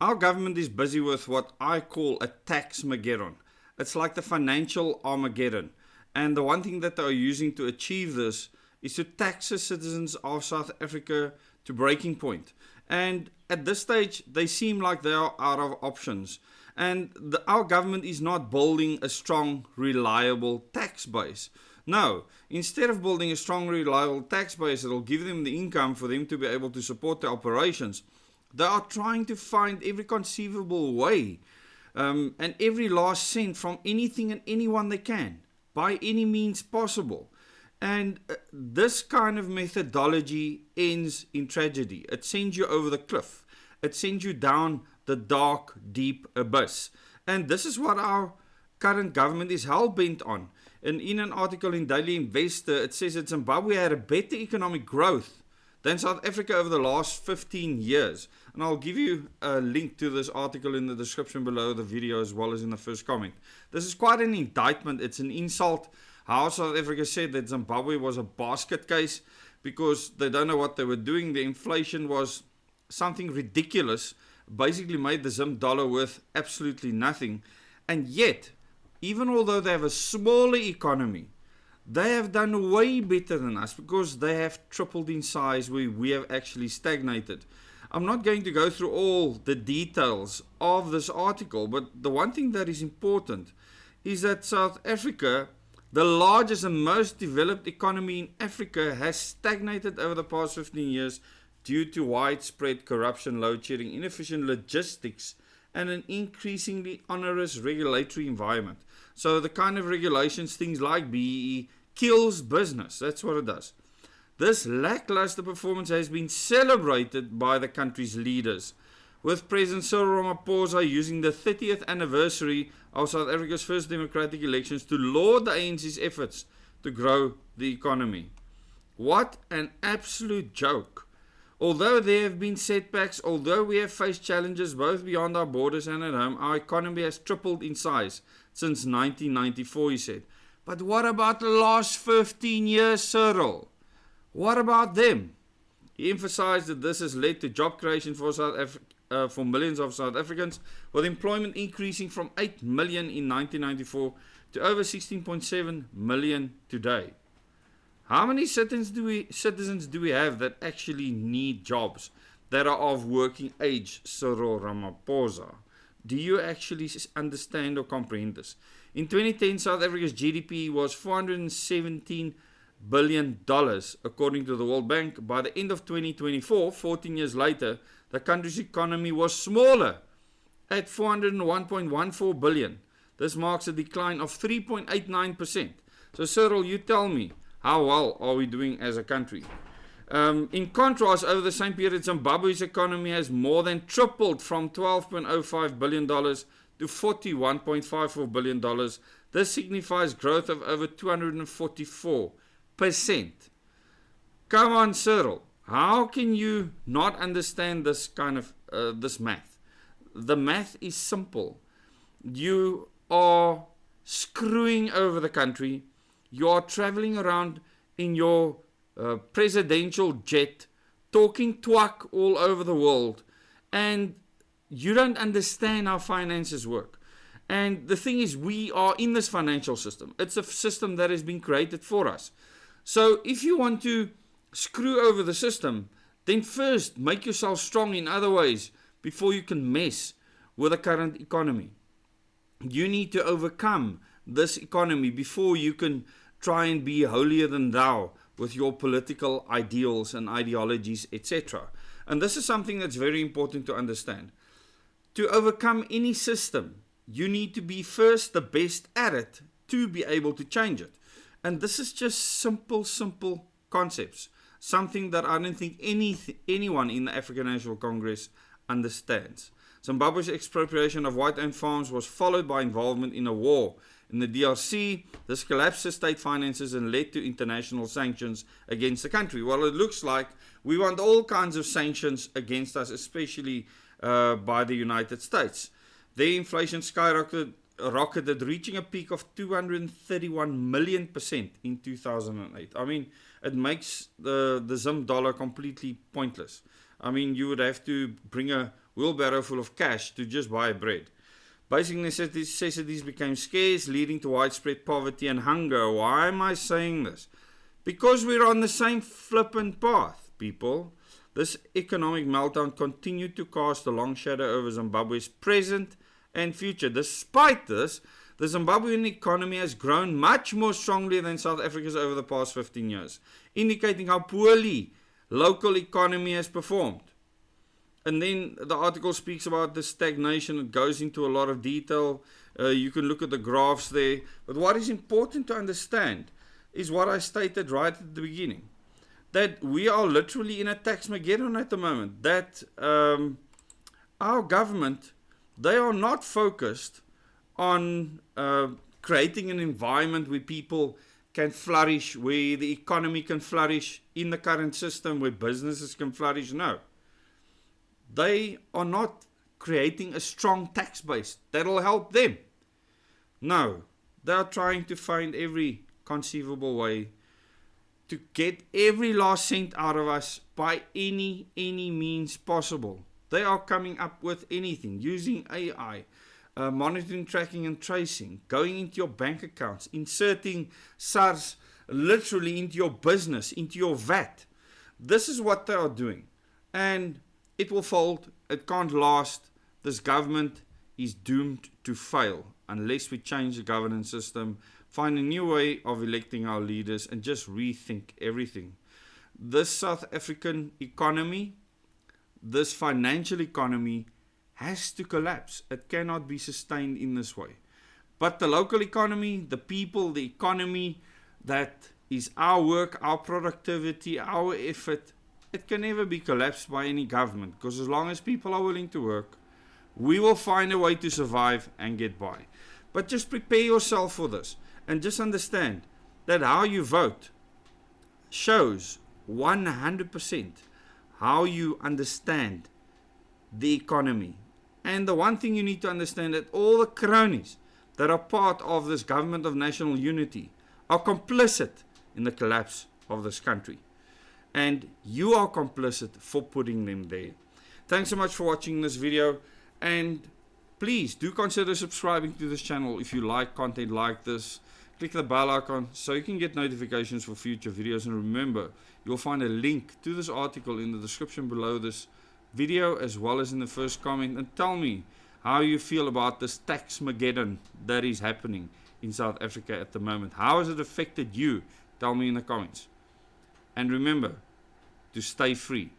Our government is busy with what I call a tax-mageddon. It's like the financial Armageddon. And the one thing that they are using to achieve this is to tax the citizens of South Africa to breaking point. And at this stage, they seem like they are out of options. And our government is not building a strong, reliable tax base. No, instead of building a strong, reliable tax base that will give them the income for them to be able to support their operations, they are trying to find every conceivable way and every last cent from anything and anyone they can, by any means possible. And this kind of methodology ends in tragedy. It sends you over the cliff. It sends you down the dark, deep abyss. And this is what our current government is hell-bent on. And in an article in Daily Investor, it says that Zimbabwe had a better economic growth than South Africa over the last 15 years. And I'll give you a link to this article in the description below the video as well as in the first comment. This is quite an indictment. It's an insult how South Africa said that Zimbabwe was a basket case because they don't know what they were doing. The inflation was something ridiculous, basically made the Zim dollar worth absolutely nothing. And yet, even although they have a smaller economy, they have done way better than us because they have tripled in size where we have actually stagnated. I'm not going to go through all the details of this article, but the one thing that is important is that South Africa, the largest and most developed economy in Africa, has stagnated over the past 15 years due to widespread corruption, load shedding, inefficient logistics, and an increasingly onerous regulatory environment. So the kind of regulations, things like BEE, kills business. That's what it does. This lackluster performance has been celebrated by the country's leaders, with President Cyril Ramaphosa using the 30th anniversary of South Africa's first democratic elections to laud the ANC's efforts to grow the economy. What an absolute joke. Although there have been setbacks, although we have faced challenges both beyond our borders and at home, our economy has tripled in size since 1994, he said. But what about the last 15 years, Cyril? What about them? He emphasized that this has led to job creation for for millions of South Africans, with employment increasing from 8 million in 1994 to over 16.7 million today. How many citizens do we have that actually need jobs that are of working age, Cyril Ramaphosa? Do you actually understand or comprehend this? In 2010, South Africa's GDP was $417 billion, according to the World Bank. By the end of 2024, 14 years later, the country's economy was smaller at $401.14 billion. This marks a decline of 3.89%. So, Cyril, you tell me, how well are we doing as a country? In contrast, over the same period, Zimbabwe's economy has more than tripled from $12.05 billion to $41.54 billion. This signifies growth of over 244%. Come on, Cyril. How can you not understand this kind of this math? The math is simple. You are screwing over the country. You are traveling around in your presidential jet, talking twak all over the world, and you don't understand how finances work. And the thing is, we are in this financial system. It's a system that has been created for us. So if you want to screw over the system, then first make yourself strong in other ways before you can mess with the current economy. You need to overcome this economy before you can try and be holier than thou with your political ideals and ideologies, etc. And this is something that's very important to understand. To overcome any system, you need to be first the best at it to be able to change it. And this is just simple concepts. Something that I don't think anyone in the African National Congress understands. Zimbabwe's expropriation of white-owned farms was followed by involvement in a war in the DRC. This collapsed the state finances and led to international sanctions against the country. Well, it looks like we want all kinds of sanctions against us, especially by the United States. Their inflation skyrocketed, reaching a peak of 231 million% in 2008. I mean, it makes the Zim dollar completely pointless. I mean, you would have to bring a wheelbarrow full of cash to just buy bread. Basic necessities became scarce, leading to widespread poverty and hunger. Why am I saying this? Because we're on the same flippant path, people. This economic meltdown continued to cast a long shadow over Zimbabwe's present and future. Despite this, the Zimbabwean economy has grown much more strongly than South Africa's over the past 15 years, indicating how poorly local economy has performed. And then the article speaks about the stagnation. It goes into a lot of detail. You can look at the graphs there. But what is important to understand is what I stated right at the beginning. That we are literally in a tax-mageddon at the moment. That our government, they are not focused on creating an environment where people can flourish, where the economy can flourish in the current system, where businesses can flourish. No. They are not creating a strong tax base that will help them. No, they are trying to find every conceivable way to get every last cent out of us by any means possible. They are coming up with anything, using AI, monitoring, tracking and tracing, going into your bank accounts, inserting SARS literally into your business, into your VAT. This is what they are doing. And it will fold. It can't last. This government is doomed to fail unless we change the governance system, find a new way of electing our leaders, and just rethink everything. This South African economy, this financial economy, has to collapse. It cannot be sustained in this way. But the local economy, the people, the economy, that is our work, our productivity, our effort, it can never be collapsed by any government, because as long as people are willing to work, we will find a way to survive and get by. But just prepare yourself for this, and just understand that how you vote shows 100% how you understand the economy. And the one thing you need to understand, that all the cronies that are part of this government of national unity are complicit in the collapse of this country. And you are complicit for putting them there. Thanks so much for watching this video, and please do consider subscribing to this channel if you like content like this. Click the bell icon so you can get notifications for future videos, and remember, you'll find a link to this article in the description below this video as well as in the first comment, and tell me how you feel about this tax-mageddon that is happening in South Africa at the moment. How has it affected you? Tell me in the comments. And remember to stay free.